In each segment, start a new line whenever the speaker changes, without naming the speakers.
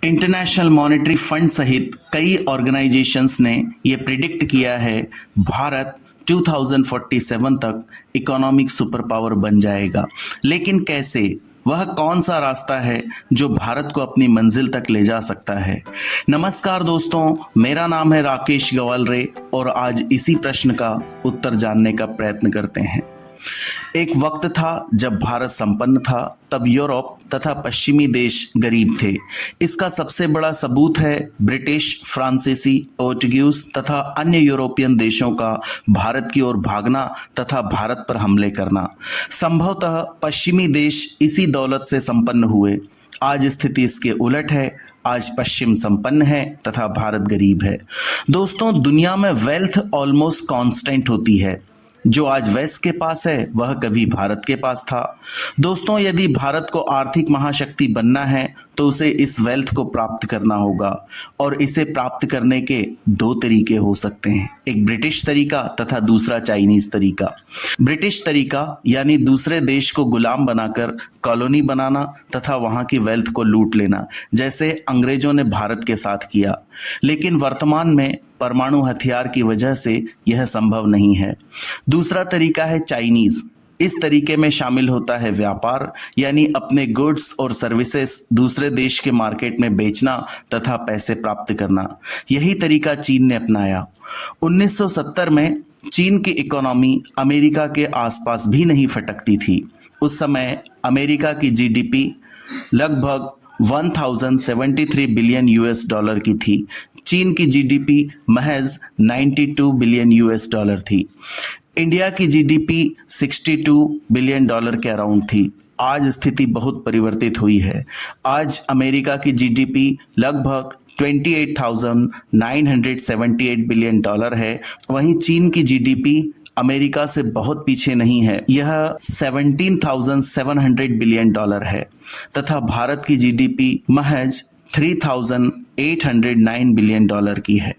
International monetary fund सहित कई organisations ने ये प्रिडिक्ट किया है भारत 2047 तक इकोनॉमिक सुपर पावर बन जाएगा। लेकिन कैसे? वह कौन सा रास्ता है जो भारत को अपनी मंजिल तक ले जा सकता है? नमस्कार दोस्तों, मेरा नाम है राकेश गवालरे और आज इसी प्रश्न का उत्तर जानने का प्रयत्न करते हैं। एक वक्त था जब भारत संपन्न था, तब यूरोप तथा पश्चिमी देश गरीब थे। इसका सबसे बड़ा सबूत है ब्रिटिश, फ्रांसीसी, पोर्चुगीज तथा अन्य यूरोपियन देशों का भारत की ओर भागना तथा भारत पर हमले करना। संभवतः पश्चिमी देश इसी दौलत से संपन्न हुए। आज स्थिति इसके उलट है। आज पश्चिम संपन्न है तथा भारत गरीब है। दोस्तों, दुनिया में वेल्थ ऑलमोस्ट कांस्टेंट होती है। जो आज वेस्ट के पास है वह कभी भारत के पास था। दोस्तों, यदि भारत को आर्थिक महाशक्ति बनना है तो उसे इस वेल्थ को प्राप्त करना होगा और इसे प्राप्त करने के दो तरीके हो सकते हैं, एक ब्रिटिश तरीका तथा दूसरा चाइनीज तरीका। ब्रिटिश तरीका यानी दूसरे देश को गुलाम बनाकर कॉलोनी बनाना तथा वहां की वेल्थ को लूट लेना, जैसे अंग्रेजों ने भारत के साथ किया। लेकिन वर्तमान में परमाणु हथियार की वजह से यह संभव नहीं है। दूसरा तरीका है चाइनीज। इस तरीके में शामिल होता है व्यापार, यानी अपने गुड्स और सर्विसेज दूसरे देश के मार्केट में बेचना तथा पैसे प्राप्त करना। यही तरीका चीन ने अपनाया। 1970 में चीन की इकोनॉमी अमेरिका के आसपास भी नहीं फटकती थी। उस समय अमेरिका की जीडीपी लगभग 1073 बिलियन यूएस डॉलर की थी। चीन की जीडीपी महज 92 बिलियन यूएस डॉलर थी। इंडिया की जीडीपी 62 बिलियन डॉलर के अराउंड थी। आज स्थिति बहुत परिवर्तित हुई है। आज अमेरिका की जीडीपी लगभग 28,978 बिलियन डॉलर है। वहीं चीन की जीडीपी अमेरिका से बहुत पीछे नहीं है, यह 17,700 बिलियन डॉलर है तथा भारत की जीडीपी महज 3,809 बिलियन डॉलर की है।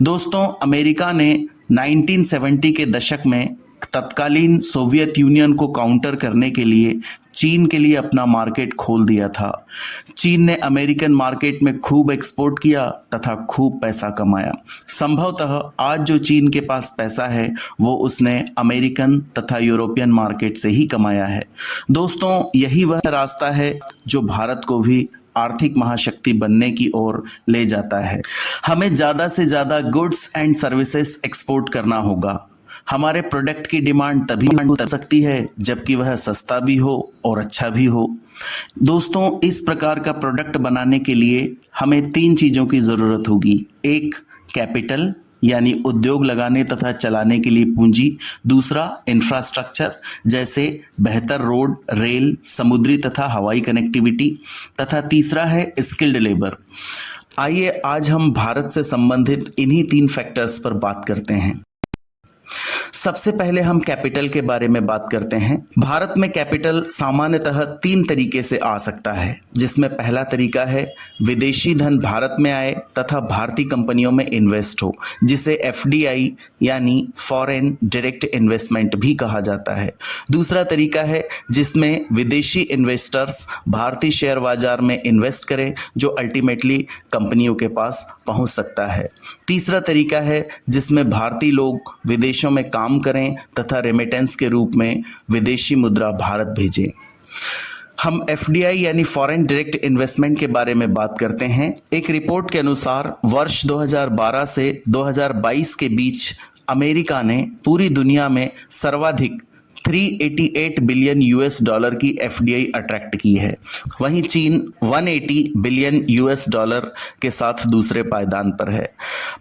दोस्तों, अमेरिका ने 1970 के दशक में तत्कालीन सोवियत यूनियन को काउंटर करने के लिए चीन के लिए अपना मार्केट खोल दिया था। चीन ने अमेरिकन मार्केट में खूब एक्सपोर्ट किया तथा खूब पैसा कमाया। संभवतः आज जो चीन के पास पैसा है वो उसने अमेरिकन तथा यूरोपियन मार्केट से ही कमाया है। दोस्तों, यही वह रास्ता है जो भारत को भी आर्थिक महाशक्ति बनने की ओर ले जाता है। हमें ज़्यादा से ज़्यादा गुड्स एंड सर्विसेज एक्सपोर्ट करना होगा। हमारे प्रोडक्ट की डिमांड तभी हो सकती है जबकि वह सस्ता भी हो और अच्छा भी हो। दोस्तों, इस प्रकार का प्रोडक्ट बनाने के लिए हमें तीन चीज़ों की ज़रूरत होगी। एक, कैपिटल यानी उद्योग लगाने तथा चलाने के लिए पूंजी। दूसरा, इंफ्रास्ट्रक्चर जैसे बेहतर रोड, रेल, समुद्री तथा हवाई कनेक्टिविटी। तथा तीसरा है स्किल्ड लेबर। आइए आज हम भारत से संबंधित इन्हीं तीन फैक्टर्स पर बात करते हैं। सबसे पहले हम कैपिटल के बारे में बात करते हैं। भारत में कैपिटल सामान्यतः तीन तरीके से आ सकता है, जिसमें पहला तरीका है विदेशी धन भारत में आए तथा भारतीय कंपनियों में इन्वेस्ट हो, जिसे एफडीआई यानी फॉरेन डायरेक्ट इन्वेस्टमेंट भी कहा जाता है। दूसरा तरीका है जिसमें विदेशी इन्वेस्टर्स भारतीय शेयर बाजार में इन्वेस्ट करें, जो अल्टीमेटली कंपनियों के पास पहुंच सकता है। तीसरा तरीका है जिसमें भारतीय लोग विदेशों में काम करें तथा रेमिटेंस के रूप में विदेशी मुद्रा भारत भेजें। हम एफडीआई यानी फॉरेन डायरेक्ट इन्वेस्टमेंट के बारे में बात करते हैं। एक रिपोर्ट के अनुसार वर्ष 2012 से 2022 के बीच अमेरिका ने पूरी दुनिया में सर्वाधिक 388 बिलियन यूएस डॉलर की एफडीआई अट्रैक्ट की है। वहीं चीन 180 बिलियन यूएस डॉलर के साथ दूसरे पायदान पर है,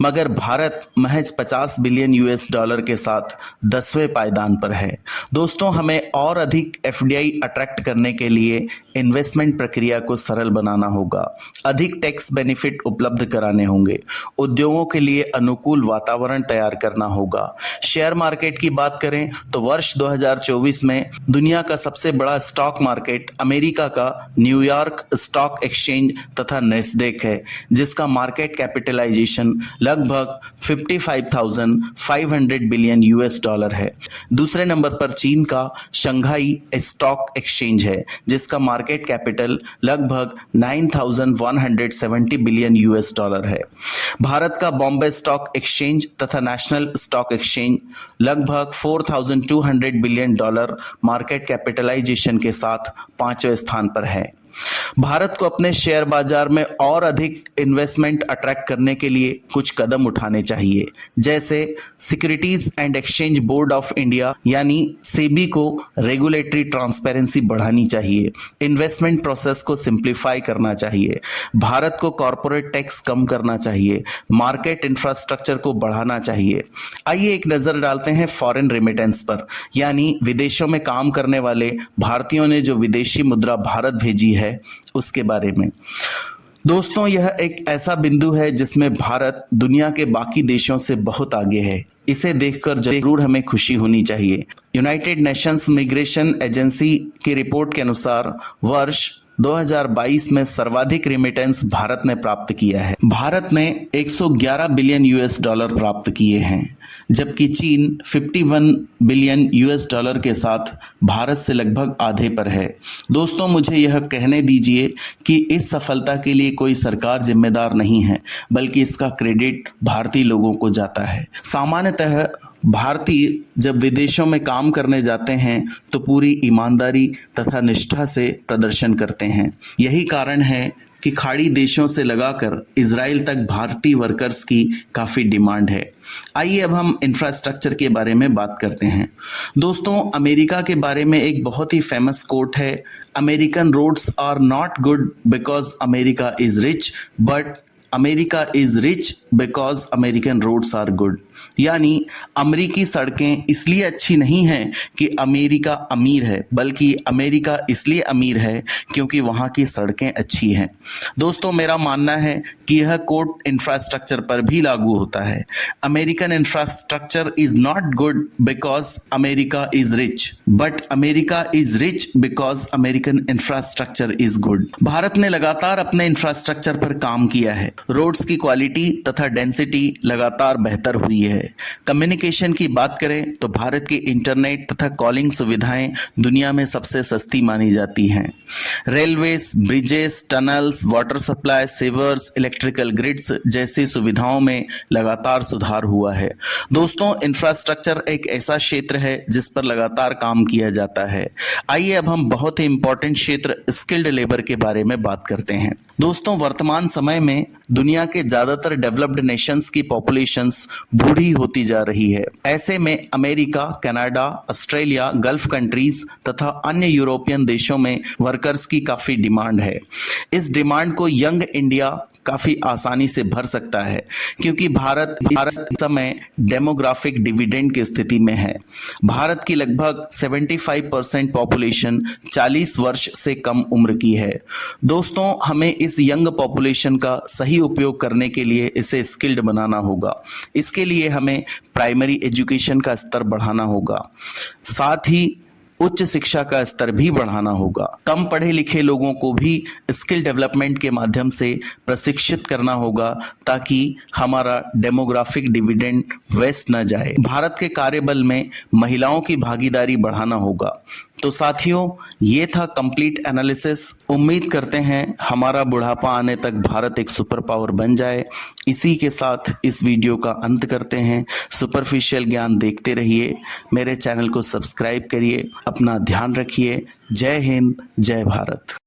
मगर भारत महज 50 बिलियन यूएस डॉलर के साथ 10वें पायदान पर है। दोस्तों, हमें और अधिक एफडीआई अट्रैक्ट करने के लिए इन्वेस्टमेंट प्रक्रिया को सरल बनाना होगा, अधिक टैक्स बेनिफिट उपलब्ध कराने होंगे, उद्योगों के लिए अनुकूल वातावरण तैयार करना होगा। शेयर मार्केट की बात करें तो वर्ष 2000 2024 में दुनिया का सबसे बड़ा स्टॉक मार्केट अमेरिका का न्यूयॉर्क स्टॉक एक्सचेंज तथा नेस्डेक है, जिसका मार्केट कैपिटलाइजेशन लगभग 55,500 बिलियन यूएस डॉलर है। दूसरे नंबर पर चीन का शंघाई स्टॉक एक्सचेंज है, जिसका मार्केट कैपिटल लगभग 9,170 बिलियन यूएस डॉलर है। भारत का बॉम्बे स्टॉक एक्सचेंज तथा नेशनल स्टॉक एक्सचेंज लगभग 4,200 बिलियन डॉलर मार्केट कैपिटलाइजेशन के साथ 5वें स्थान पर है। भारत को अपने शेयर बाजार में और अधिक इन्वेस्टमेंट अट्रैक्ट करने के लिए कुछ कदम उठाने चाहिए, जैसे securities and exchange board of India यानी सेबी को रेगुलेटरी ट्रांसपेरेंसी बढ़ानी चाहिए, इन्वेस्टमेंट प्रोसेस को सिंप्लीफाई करना चाहिए, भारत को कॉरपोरेट टैक्स कम करना चाहिए, मार्केट इंफ्रास्ट्रक्चर को बढ़ाना चाहिए। आइए एक नजर डालते हैं फॉरेन रेमिटेंस पर, यानी विदेशों में काम करने वाले भारतीयों ने जो विदेशी मुद्रा भारत भेजी है उसके बारे में। दोस्तों, यह एक ऐसा बिंदु है जिसमें भारत दुनिया के बाकी देशों से बहुत आगे है। इसे देखकर जरूर हमें खुशी होनी चाहिए। यूनाइटेड नेशंस मिग्रेशन एजेंसी की रिपोर्ट के अनुसार वर्ष 2022 में सर्वाधिक रेमिटेंस भारत ने प्राप्त किया है। भारत ने 111 बिलियन यूएस डॉलर प्राप्त किए हैं, जबकि चीन 51 बिलियन यूएस डॉलर के साथ भारत से लगभग आधे पर है। दोस्तों, मुझे यह कहने दीजिए कि इस सफलता के लिए कोई सरकार जिम्मेदार नहीं है, बल्कि इसका क्रेडिट भारतीय लोगों को जाता है। सामान्यतः भारतीय जब विदेशों में काम करने जाते हैं तो पूरी ईमानदारी तथा निष्ठा से प्रदर्शन करते हैं। यही कारण है कि खाड़ी देशों से लगाकर इजराइल तक भारतीय वर्कर्स की काफ़ी डिमांड है। आइए अब हम इंफ्रास्ट्रक्चर के बारे में बात करते हैं। दोस्तों, अमेरिका के बारे में एक बहुत ही फेमस कोट है, American roads are not good because America is rich, but America is rich because American roads are good. यानी अमेरिकी सड़कें इसलिए अच्छी नहीं हैं कि अमेरिका अमीर है, बल्कि अमेरिका इसलिए अमीर है क्योंकि वहाँ की सड़कें अच्छी हैं। दोस्तों, मेरा मानना है कि यह कोट इंफ्रास्ट्रक्चर पर भी लागू होता है। American infrastructure is not good because America is rich, but America is rich because American infrastructure is good. Bharat ने लगातार अपने इंफ्रास्ट्रक्चर पर काम किया है। रोड्स की क्वालिटी तथा डेंसिटी लगातार बेहतर हुई है। कम्युनिकेशन की बात करें तो भारत की इंटरनेट तथा कॉलिंग सुविधाएं दुनिया में सबसे सस्ती मानी जाती हैं। Railways, bridges, tunnels, water supply, sewers, electrical grids जैसी सुविधाओं में लगातार सुधार हुआ है। दोस्तों, इंफ्रास्ट्रक्चर एक ऐसा क्षेत्र है जिस पर लगातार काम किया जाता है। आइए अब हम बहुत ही इंपॉर्टेंट क्षेत्र स्किल्ड लेबर के बारे में बात करते हैं। दोस्तों, वर्तमान समय में दुनिया के ज्यादातर डेवलप्ड नेशंस की पॉपुलेशंस बूढ़ी होती जा रही है। ऐसे में America, Canada, Australia, gulf countries तथा अन्य यूरोपियन देशों में वर्कर्स की काफी डिमांड है। इस डिमांड को यंग इंडिया काफी आसानी से भर सकता है, क्योंकि भारत इस समय डेमोग्राफिक डिविडेंड की स्थिति में है। भारत की लगभग 75% पॉपुलेशन 40 वर्ष से कम उम्र की है। दोस्तों, हमें इस यंग पॉपुलेशन का सही उपयोग करने के लिए इसे स्किल्ड बनाना होगा। इसके लिए हमें प्राइमरी एजुकेशन का स्तर बढ़ाना होगा, साथ ही उच्च शिक्षा का स्तर भी बढ़ाना होगा। कम पढ़े लिखे लोगों को भी स्किल डेवलपमेंट के माध्यम से प्रशिक्षित करना होगा, ताकि हमारा डेमोग्राफिक डिविडेंड वेस्ट न जाए। भारत के कार्यबल में महिलाओं की भागीदारी बढ़ाना होगा। तो साथियों, ये था कंप्लीट एनालिसिस। उम्मीद करते हैं हमारा बुढ़ापा आने तक भारत एक सुपर पावर बन जाए। इसी के साथ इस वीडियो का अंत करते हैं। सुपरफिशियल ज्ञान देखते रहिए, मेरे चैनल को सब्सक्राइब करिए, अपना ध्यान रखिए। जय हिंद, जय भारत।